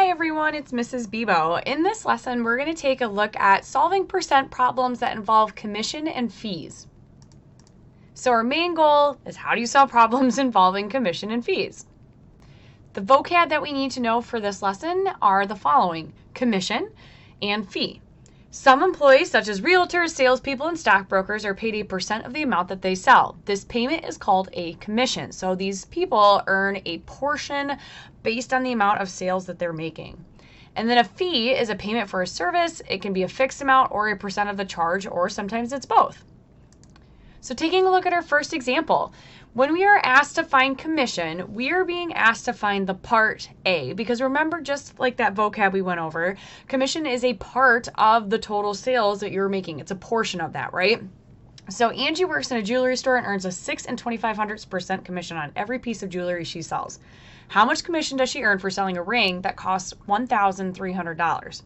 Hi everyone, it's Mrs. Bebo. In this lesson, we're going to take a look at solving percent problems that involve commission and fees. So our main goal is how do you solve problems involving commission and fees? The vocab that we need to know for this lesson are the following: commission and fee. Some employees, such as realtors, salespeople, and stockbrokers, are paid a percent of the amount that they sell. This payment is called a commission. So these people earn a portion based on the amount of sales that they're making. And then a fee is a payment for a service. It can be a fixed amount or a percent of the charge, or sometimes it's both. So taking a look at our first example, when we are asked to find commission, we are being asked to find the part A, because remember, just like that vocab we went over, commission is a part of the total sales that you're making. It's a portion of that, right? So Angie works in a jewelry store and earns a 6 2/2500% commission on every piece of jewelry she sells. How much commission does she earn for selling a ring that costs $1,300?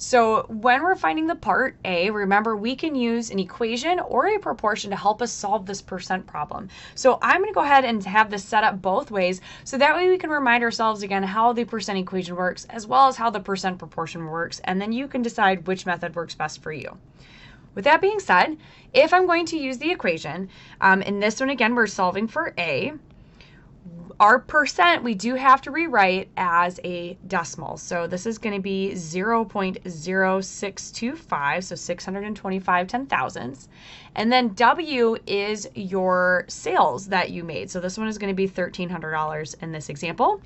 So when we're finding the part A, remember we can use an equation or a proportion to help us solve this percent problem. So I'm going to go ahead and have this set up both ways, so that way we can remind ourselves again how the percent equation works as well as how the percent proportion works, and then you can decide which method works best for you. With that being said, if I'm going to use the equation, in this one again we're solving for A, our percent we do have to rewrite as a decimal. So this is going to be 0.0625, so 625 10,000ths. And then W is your sales that you made. So this one is going to be $1,300 in this example.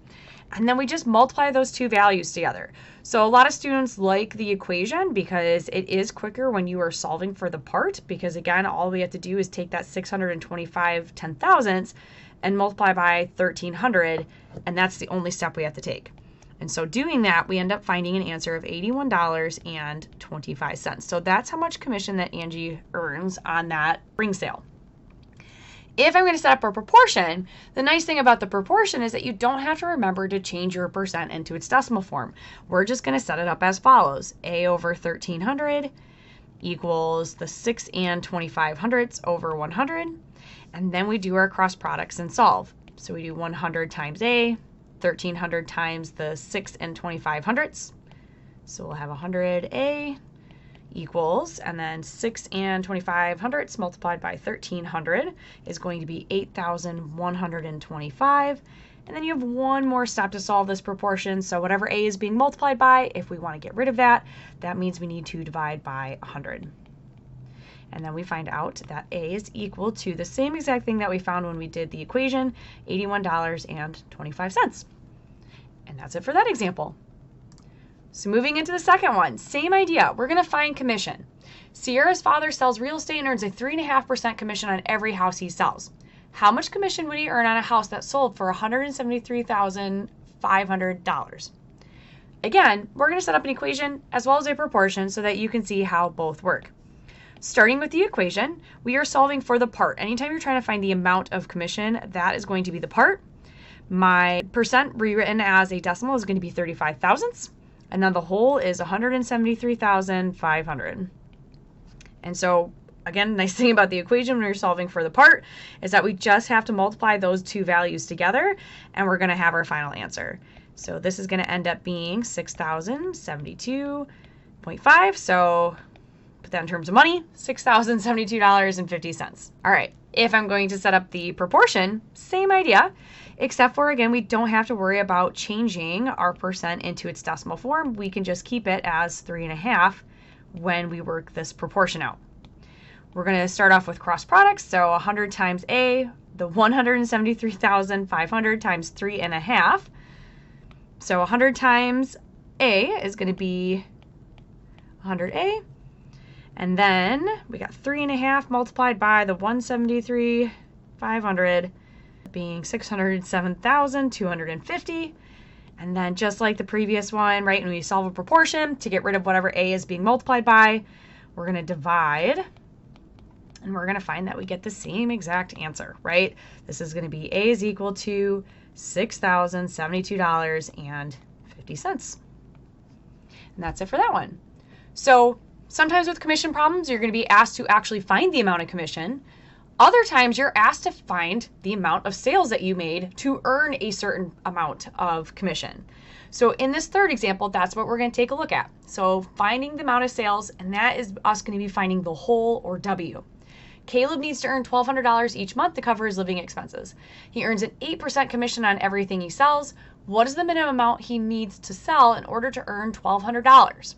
And then we just multiply those two values together. So a lot of students like the equation because it is quicker when you are solving for the part, because again, all we have to do is take that 625 10,000ths and multiply by 1,300, and that's the only step we have to take. And so doing that, we end up finding an answer of $81.25. So that's how much commission that Angie earns on that ring sale. If I'm going to set up a proportion, the nice thing about the proportion is that you don't have to remember to change your percent into its decimal form. We're just going to set it up as follows. A over 1,300 equals the 6 2/2500ths over 100. And then we do our cross products and solve. So we do 100 times A, 1,300 times the 6 2/2500ths. So we'll have 100A equals, and then 6 2/2500ths multiplied by 1,300 is going to be 8,125. And then you have one more step to solve this proportion. So whatever A is being multiplied by, if we want to get rid of that, that means we need to divide by 100. And then we find out that A is equal to the same exact thing that we found when we did the equation, $81.25. And that's it for that example. So moving into the second one, same idea. We're going to find commission. Sierra's father sells real estate and earns a 3.5% commission on every house he sells. How much commission would he earn on a house that sold for $173,500? Again, we're going to set up an equation as well as a proportion so that you can see how both work. Starting with the equation, we are solving for the part. Anytime you're trying to find the amount of commission, that is going to be the part. My percent rewritten as a decimal is going to be 35 thousandths, and then the whole is 173,500. And so, again, nice thing about the equation when you're solving for the part is that we just have to multiply those two values together, and we're going to have our final answer. So this is going to end up being 6,072.5. So put that in terms of money, $6,072.50. All right, if I'm going to set up the proportion, same idea, except for, again, we don't have to worry about changing our percent into its decimal form. We can just keep it as 3.5 when we work this proportion out. We're going to start off with cross products. So 100 times A, the 173,500 times 3.5. So 100 times A is going to be 100A. And then we got 3.5 multiplied by the 173,500 being 607,250. And then just like the previous one, right, when we solve a proportion to get rid of whatever A is being multiplied by, we're going to divide, and we're going to find that we get the same exact answer, right? This is going to be A is equal to $6,072.50. And that's it for that one. So sometimes with commission problems, you're going to be asked to actually find the amount of commission. Other times you're asked to find the amount of sales that you made to earn a certain amount of commission. So in this third example, that's what we're going to take a look at. So finding the amount of sales, and that is us going to be finding the whole, or W. Caleb needs to earn $1,200 each month to cover his living expenses. He earns an 8% commission on everything he sells. What is the minimum amount he needs to sell in order to earn $1,200?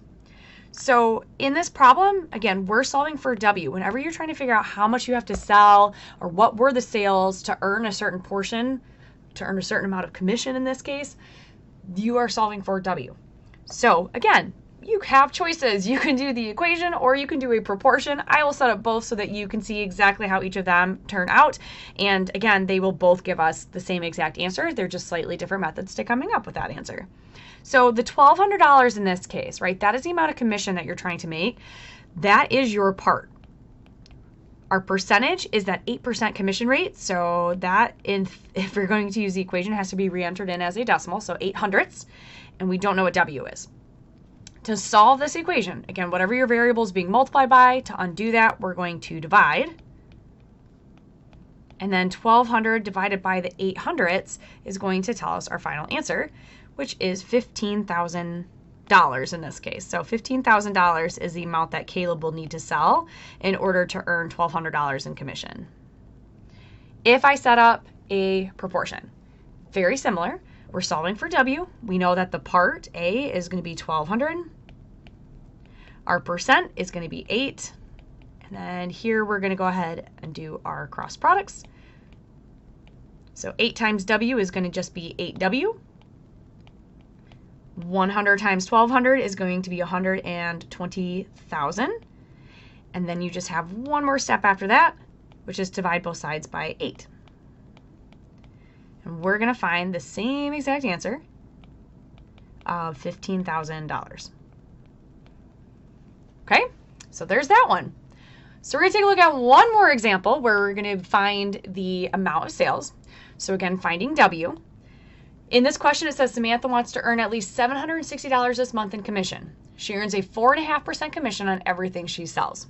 So in this problem, again, we're solving for W. Whenever you're trying to figure out how much you have to sell or what were the sales to earn a certain portion, to earn a certain amount of commission in this case, you are solving for W. So again, you have choices. You can do the equation or you can do a proportion. I will set up both so that you can see exactly how each of them turn out. And again, they will both give us the same exact answer. They're just slightly different methods to coming up with that answer. So the $1,200 in this case, right, that is the amount of commission that you're trying to make. That is your part. Our percentage is that 8% commission rate. So that, if we're going to use the equation, it has to be re-entered in as a decimal, so 800ths, and we don't know what W is. To solve this equation, again, whatever your variable is being multiplied by, to undo that, we're going to divide. And then 1,200 divided by the 800ths is going to tell us our final answer, which is $15,000 in this case. So $15,000 is the amount that Caleb will need to sell in order to earn $1,200 in commission. If I set up a proportion, very similar. We're solving for W. We know that the part A is going to be 1,200. Our percent is going to be 8. And then here we're going to go ahead and do our cross products. So 8 times W is going to just be 8W. 100 times 1,200 is going to be 120,000. And then you just have one more step after that, which is divide both sides by 8. And we're going to find the same exact answer of $15,000. Okay, so there's that one. So we're going to take a look at one more example where we're going to find the amount of sales. So again, finding W. In this question, it says Samantha wants to earn at least $760 this month in commission. She earns a 4.5% commission on everything she sells.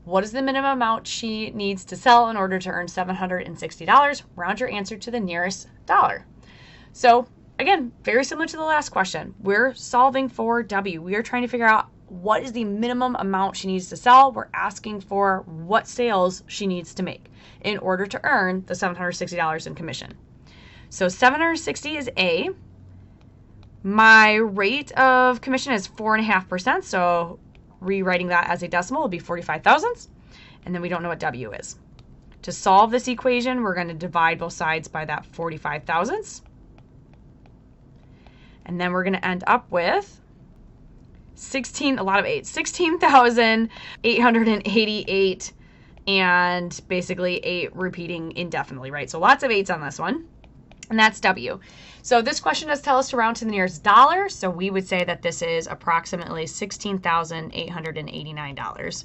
What is the minimum amount she needs to sell in order to earn $760? Round your answer to the nearest dollar. So again, very similar to the last question. We're solving for W. We are trying to figure out what is the minimum amount she needs to sell. We're asking for what sales she needs to make in order to earn the $760 in commission. So 760 is A. My rate of commission is 4.5%, so rewriting that as a decimal will be 45 thousandths, and then we don't know what W is. To solve this equation, we're going to divide both sides by that 45 thousandths, and then we're going to end up with 16,888, and basically 8 repeating indefinitely, right? So lots of 8s on this one. And that's W. So this question does tell us to round to the nearest dollar. So we would say that this is approximately $16,889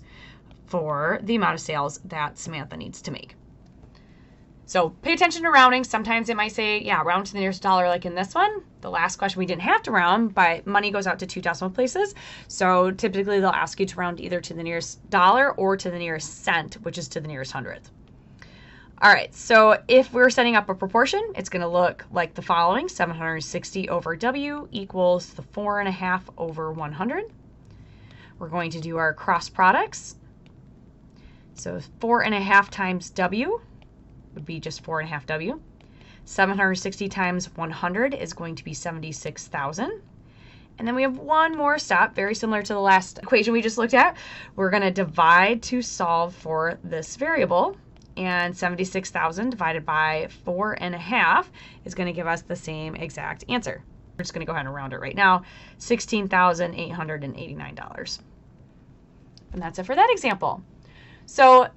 for the amount of sales that Samantha needs to make. So pay attention to rounding. Sometimes it might say, yeah, round to the nearest dollar, like in this one. The last question we didn't have to round, but money goes out to 2 decimal places. So typically they'll ask you to round either to the nearest dollar or to the nearest cent, which is to the nearest hundredth. All right, so if we're setting up a proportion, it's going to look like the following. 760 over W equals the 4.5 over 100. We're going to do our cross products. So 4.5 times W would be just 4.5 W. 760 times 100 is going to be 76,000. And then we have one more step, very similar to the last equation we just looked at. We're going to divide to solve for this variable. And 76,000 divided by 4.5 is going to give us the same exact answer. We're just going to go ahead and round it right now, $16,889. And that's it for that example. So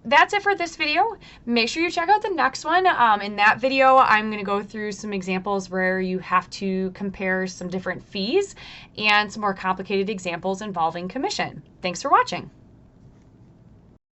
that's it for this video. Make sure you check out the next one. In that video, I'm going to go through some examples where you have to compare some different fees and some more complicated examples involving commission. Thanks for watching.